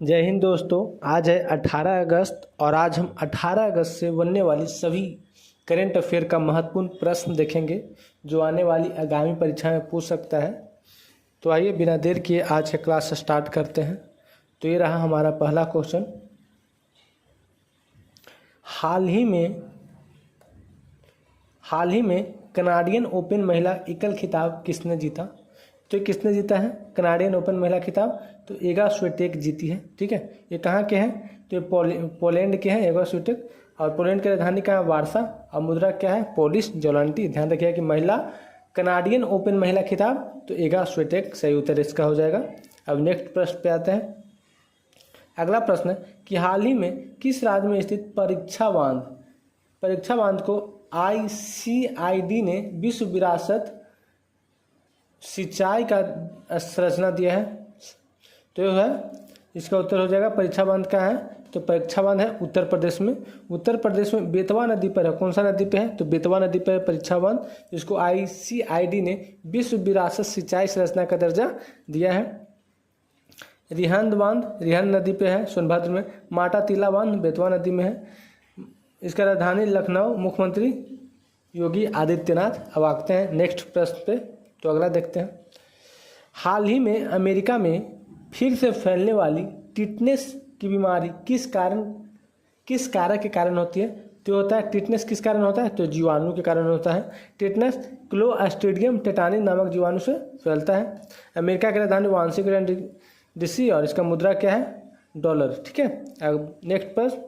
जय हिंद दोस्तों। आज है 18 अगस्त और आज हम 18 अगस्त से बनने वाली सभी करेंट अफेयर का महत्वपूर्ण प्रश्न देखेंगे जो आने वाली आगामी परीक्षा में पूछ सकता है। तो आइए बिना देर किए आज के क्लास स्टार्ट करते हैं। तो ये रहा हमारा पहला क्वेश्चन। हाल ही में कनाडियन ओपन महिला एकल खिताब किसने जीता? तो ये किसने जीता है कनाडियन ओपन महिला खिताब? तो इगा स्विटेक जीती है। ठीक है, ये कहाँ के हैं? तो ये पोलैंड के हैं इगा स्विटेक, और पोलैंड की राजधानी कहाँ है? वारसा, और मुद्रा क्या है? पोलिश जोलांटी। ध्यान रखिएगा कि महिला कनाडियन ओपन महिला खिताब, तो इगा स्विटेक सही उत्तर इसका हो जाएगा। अब नेक्स्ट प्रश्न पे आते हैं। अगला प्रश्न है कि हाल ही में किस राज्य में स्थित परीक्षा बांध को ICID ने विश्व विरासत सिंचाई का संरचना दिया है? तो यह है इसका उत्तर हो जाएगा परीक्षा बांध का है। तो परीक्षा बांध है उत्तर प्रदेश में बेतवा नदी पर है। कौन सा नदी पे है? तो बेतवा नदी पर है परीक्षा बांध, जिसको ICID ने विश्व विरासत सिंचाई संरचना का दर्जा दिया है। रिहंद बांध रिहंद नदी पे है सोनभद्र में। माटा टीला बांध बेतवा नदी में है। इसका राजधानी लखनऊ। मुख्यमंत्री योगी आदित्यनाथ। अब आते हैं नेक्स्ट प्रश्न पे। तो अगला देखते हैं। हाल ही में अमेरिका में फिर से फैलने वाली टिटनेस की बीमारी किस कारक के कारण होती है? तो होता है टिटनेस किस कारण होता है? तो जीवाणु के कारण होता है। टिटनेस क्लोस्ट्रीडियम टेटानी नामक जीवाणु से फैलता है। अमेरिका की राजधानी वाशिंगटन DC और इसका मुद्रा क्या है? डॉलर। ठीक है, अब नेक्स्ट प्रश्न।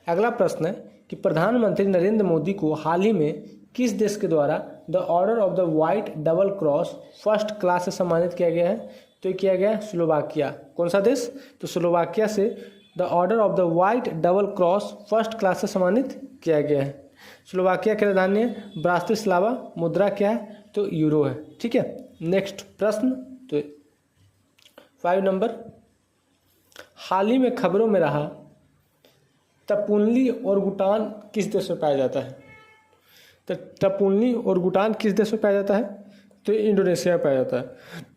अगला प्रश्न है कि प्रधानमंत्री नरेंद्र मोदी को हाल ही में किस देश के द्वारा the order of the white double cross first class से सम्मानित किया गया है? तो ये किया गया है स्लोवाकिया। कौन सा देश? तो स्लोवाकिया से the order of the white double cross first class से सम्मानित किया गया है। स्लोवाकिया की राजधानी है ब्रातिस्लावा। मुद्रा क्या है? तो यूरो है। ठीक है, नेक्स्ट प्रश्न। तो 5 नंबर। हाल ही में खबरों में रहा तपुनली ओरगुटान किस देश में पाया जाता है? तो तपुनली ओरगुटान किस देश में पाया जाता है? तो इंडोनेशिया में पाया जाता है।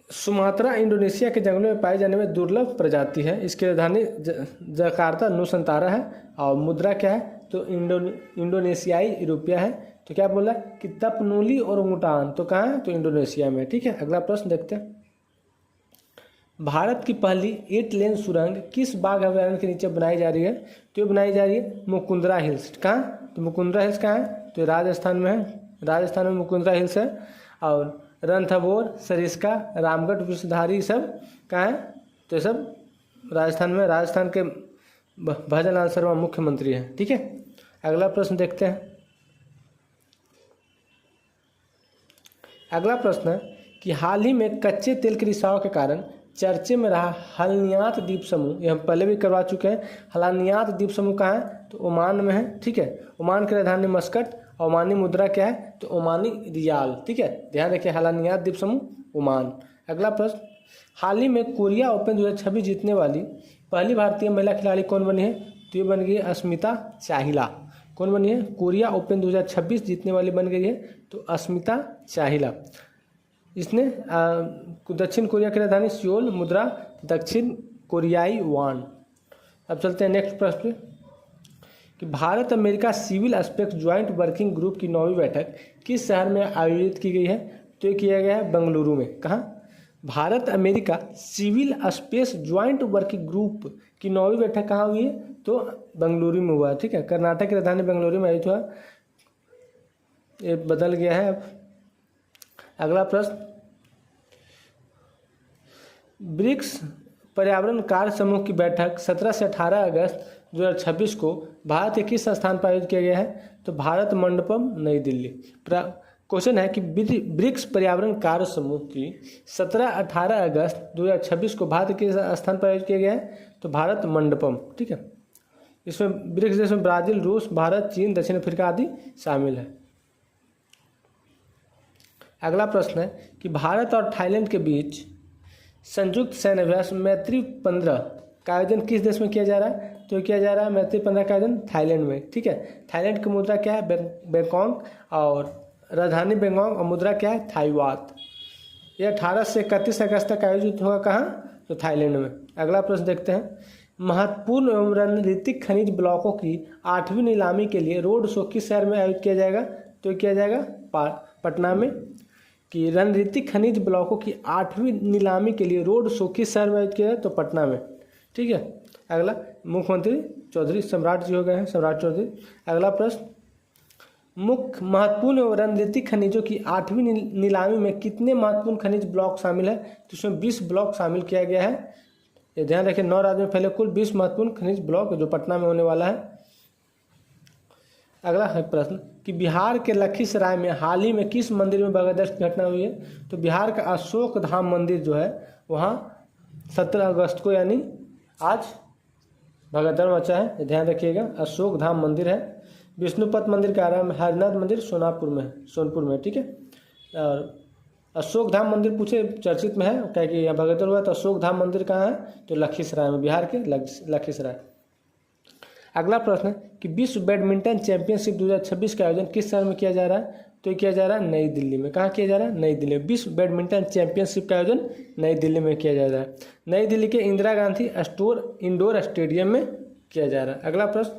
सुमात्रा इंडोनेशिया के जंगलों में पाए जाने में दुर्लभ प्रजाति है। इसकी राजधानी जकार्ता नुसंतारा है, और मुद्रा क्या है? तो इंडोनेशियाई रुपया है। तो क्या बोला कि तपनूली ओरंगुटान तो कहाँ है? तो इंडोनेशिया में। ठीक है, अगला प्रश्न देखते हैं। भारत की पहली 8 लेन सुरंग किस बाघ अभयारण्य के नीचे बनाई जा रही है? तो ये बनाई जा रही है मुकुंदरा हिल्स। कहाँ? तो मुकुंदरा हिल्स कहाँ है? तो राजस्थान में है। राजस्थान में मुकुंदरा हिल्स है। और रणथंभौर, सरिस्का, रामगढ़, विषधारी सब कहाँ है? तो ये सब राजस्थान में। राजस्थान के भजन लाल शर्मा मुख्यमंत्री हैं। ठीक है, अगला प्रश्न देखते हैं। अगला प्रश्न है कि हाल ही में कच्चे तेल के रिसाव के कारण चर्चे में रहा हलनियात द्वीप समूह, ये हम पहले भी करवा चुके हैं। हलनियात द्वीप समूह कहाँ है? तो ओमान में है। ठीक है, ओमान की राजधानी मस्कट, ओमानी मुद्रा क्या है? तो ओमानी रियाल। ठीक है, ध्यान रखिए हलनियात द्वीप समूह ओमान। अगला प्रश्न। हाल ही में कोरिया ओपन 2026 जीतने वाली पहली भारतीय महिला खिलाड़ी कौन बनी है? तो ये बन गई है अस्मिता चाहिला। कौन बनी है? कोरिया ओपन 2026 जीतने वाली बन गई है तो अस्मिता चाहिला। इसने दक्षिण कोरिया की राजधानी सियोल। मुद्रा दक्षिण कोरियाई वान। अब चलते हैं नेक्स्ट प्रश्न कि Bharat America civil aspect joint working group की 9वीं बैठक किस शहर में आयोजित की गई है? तो ये किया गया है बेंगलुरु में। कहाँ? Bharat America civil space joint working group की 9वीं बैठक कहाँ हुई है? तो बेंगलुरु में हुआ है। ठीक है, कर्नाटक की राजधानी बेंगलुरु में आयोजित हुआ। ये बदल गया है अब। अगला प्रश्न। ब्रिक्स पर्यावरण कार्य समूह की बैठक 17 से 18 अगस्त 2026 को भारत के किस स्थान पर आयोजित किया गया है? तो भारत मंडपम, नई दिल्ली। क्वेश्चन है कि ब्रिक्स पर्यावरण कार्य समूह की 17-18 अगस्त 2026 को भारत के स्थान पर आयोजित किया गया है? तो भारत मंडपम। ठीक है, इसमें ब्रिक्स देश में ब्राजील, रूस, भारत, चीन, दक्षिण अफ्रीका आदि शामिल है। अगला प्रश्न है कि भारत और थाईलैंड के बीच संयुक्त सैन्य अभ्यास मैत्री 15 का आयोजन किस देश में किया जा रहा है? तो किया जा रहा है मैत्री 15 का आयोजन थाईलैंड में। ठीक है, थाईलैंड की मुद्रा क्या है? बैंकॉक, और राजधानी बैंकॉक, और मुद्रा क्या है? थाईवात। ये 18 से 31 अगस्त तक आयोजित होगा कहाँ? तो थाईलैंड में। अगला प्रश्न देखते हैं, महत्वपूर्ण एवं रणनीतिक खनिज ब्लॉकों की 8वीं नीलामी के लिए रोड शो किस शहर में आयोजित किया जाएगा? तो किया जाएगा पटना में। कि रणनीतिक खनिज ब्लॉकों की 8वीं नीलामी के लिए रोड शो किस शहर में आयोजित किया जाए? तो पटना में। ठीक है। अगला, मुख्यमंत्री चौधरी सम्राट जी हो गए हैं, सम्राट चौधरी। अगला प्रश्न, मुख्य महत्वपूर्ण एवं रणनीतिक खनिजों की 8वीं नीलामी में कितने महत्वपूर्ण खनिज ब्लॉक शामिल है? तो इसमें 20 ब्लॉक शामिल किया गया है। ये ध्यान रखें, 9 राज्यों में फैले कुल 20 महत्वपूर्ण खनिज ब्लॉक जो पटना में होने वाला है। अगला है प्रश्न कि बिहार के लखीसराय में हाल ही में किस मंदिर में भगदड़ की घटना हुई है? तो बिहार का अशोक धाम मंदिर जो है वहाँ 17 अगस्त को यानी आज भगदड़ मचा है, ध्यान रखिएगा। अशोक धाम मंदिर है। विष्णुपद मंदिर का आराम हरनाथ मंदिर सोनपुर में। ठीक है। और अशोक धाम मंदिर पूछे चर्चित में है, क्या कि यहाँ भगदड़ हुआ। तो अशोक धाम मंदिर कहाँ है? तो लखीसराय में, बिहार के लखीसराय। अगला प्रश्न है कि विश्व बैडमिंटन चैंपियनशिप 2026 का आयोजन किस शहर में किया जा रहा है? तो किया जा रहा है नई दिल्ली में। कहाँ किया जा रहा है? नई दिल्ली में। विश्व बैडमिंटन चैंपियनशिप का आयोजन नई दिल्ली में किया जा रहा है। नई दिल्ली के इंदिरा गांधी इंडोर स्टेडियम में किया जा रहा है। अगला प्रश्न,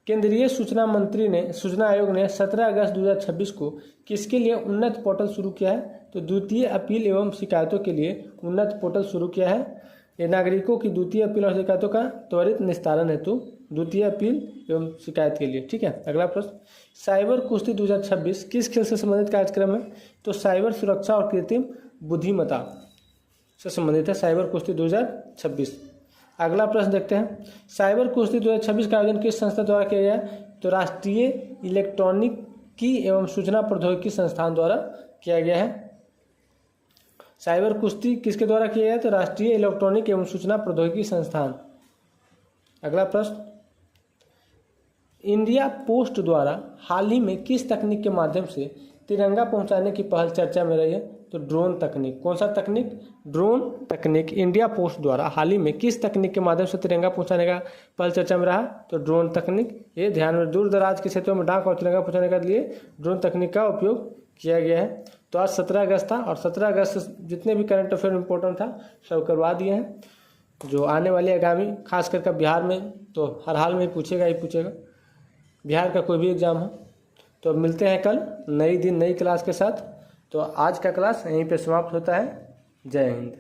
केंद्रीय सूचना आयोग ने 17 अगस्त 2026 को किसके लिए उन्नत पोर्टल शुरू किया है? तो द्वितीय अपील एवं शिकायतों के लिए उन्नत पोर्टल शुरू किया है। ये नागरिकों की द्वितीय अपील और शिकायतों का त्वरित निस्तारण हेतु द्वितीय अपील एवं शिकायत के लिए। ठीक है। अगला प्रश्न, साइबर कुश्ती 2026 किस खेल से संबंधित कार्यक्रम है? तो साइबर सुरक्षा और कृत्रिम बुद्धिमत्ता से संबंधित है साइबर कुश्ती 2026। अगला प्रश्न देखते हैं, साइबर कुश्ती 2026 का आयोजन किस संस्था द्वारा किया गया है? तो राष्ट्रीय इलेक्ट्रॉनिकी एवं सूचना प्रौद्योगिकी संस्थान द्वारा किया गया है। साइबर कुश्ती किसके द्वारा किया गया है? तो राष्ट्रीय इलेक्ट्रॉनिक एवं सूचना प्रौद्योगिकी संस्थान। अगला प्रश्न, इंडिया पोस्ट द्वारा हाल ही में किस तकनीक के माध्यम से तिरंगा पहुंचाने की पहल चर्चा में रही है? तो ड्रोन तकनीक। कौन सा तकनीक? ड्रोन तकनीक। इंडिया पोस्ट द्वारा हाल ही में किस तकनीक के माध्यम से तिरंगा पहुंचाने का पहल चर्चा में रहा? तो ड्रोन तकनीक। ये ध्यान में, दूर दराज के क्षेत्रों में डाक और तिरंगा पहुंचाने के लिए ड्रोन तकनीक का उपयोग किया गया है। तो आज 17 अगस्त था और 17 अगस्त से जितने भी करंट अफेयर इंपॉर्टेंट था सब करवा दिए हैं। जो आने वाले आगामी खास करके बिहार में तो हर हाल में पूछेगा ही पूछेगा, बिहार का कोई भी एग्ज़ाम हो। तो मिलते हैं कल नई क्लास के साथ। तो आज का क्लास यहीं पे समाप्त होता है। जय हिंद।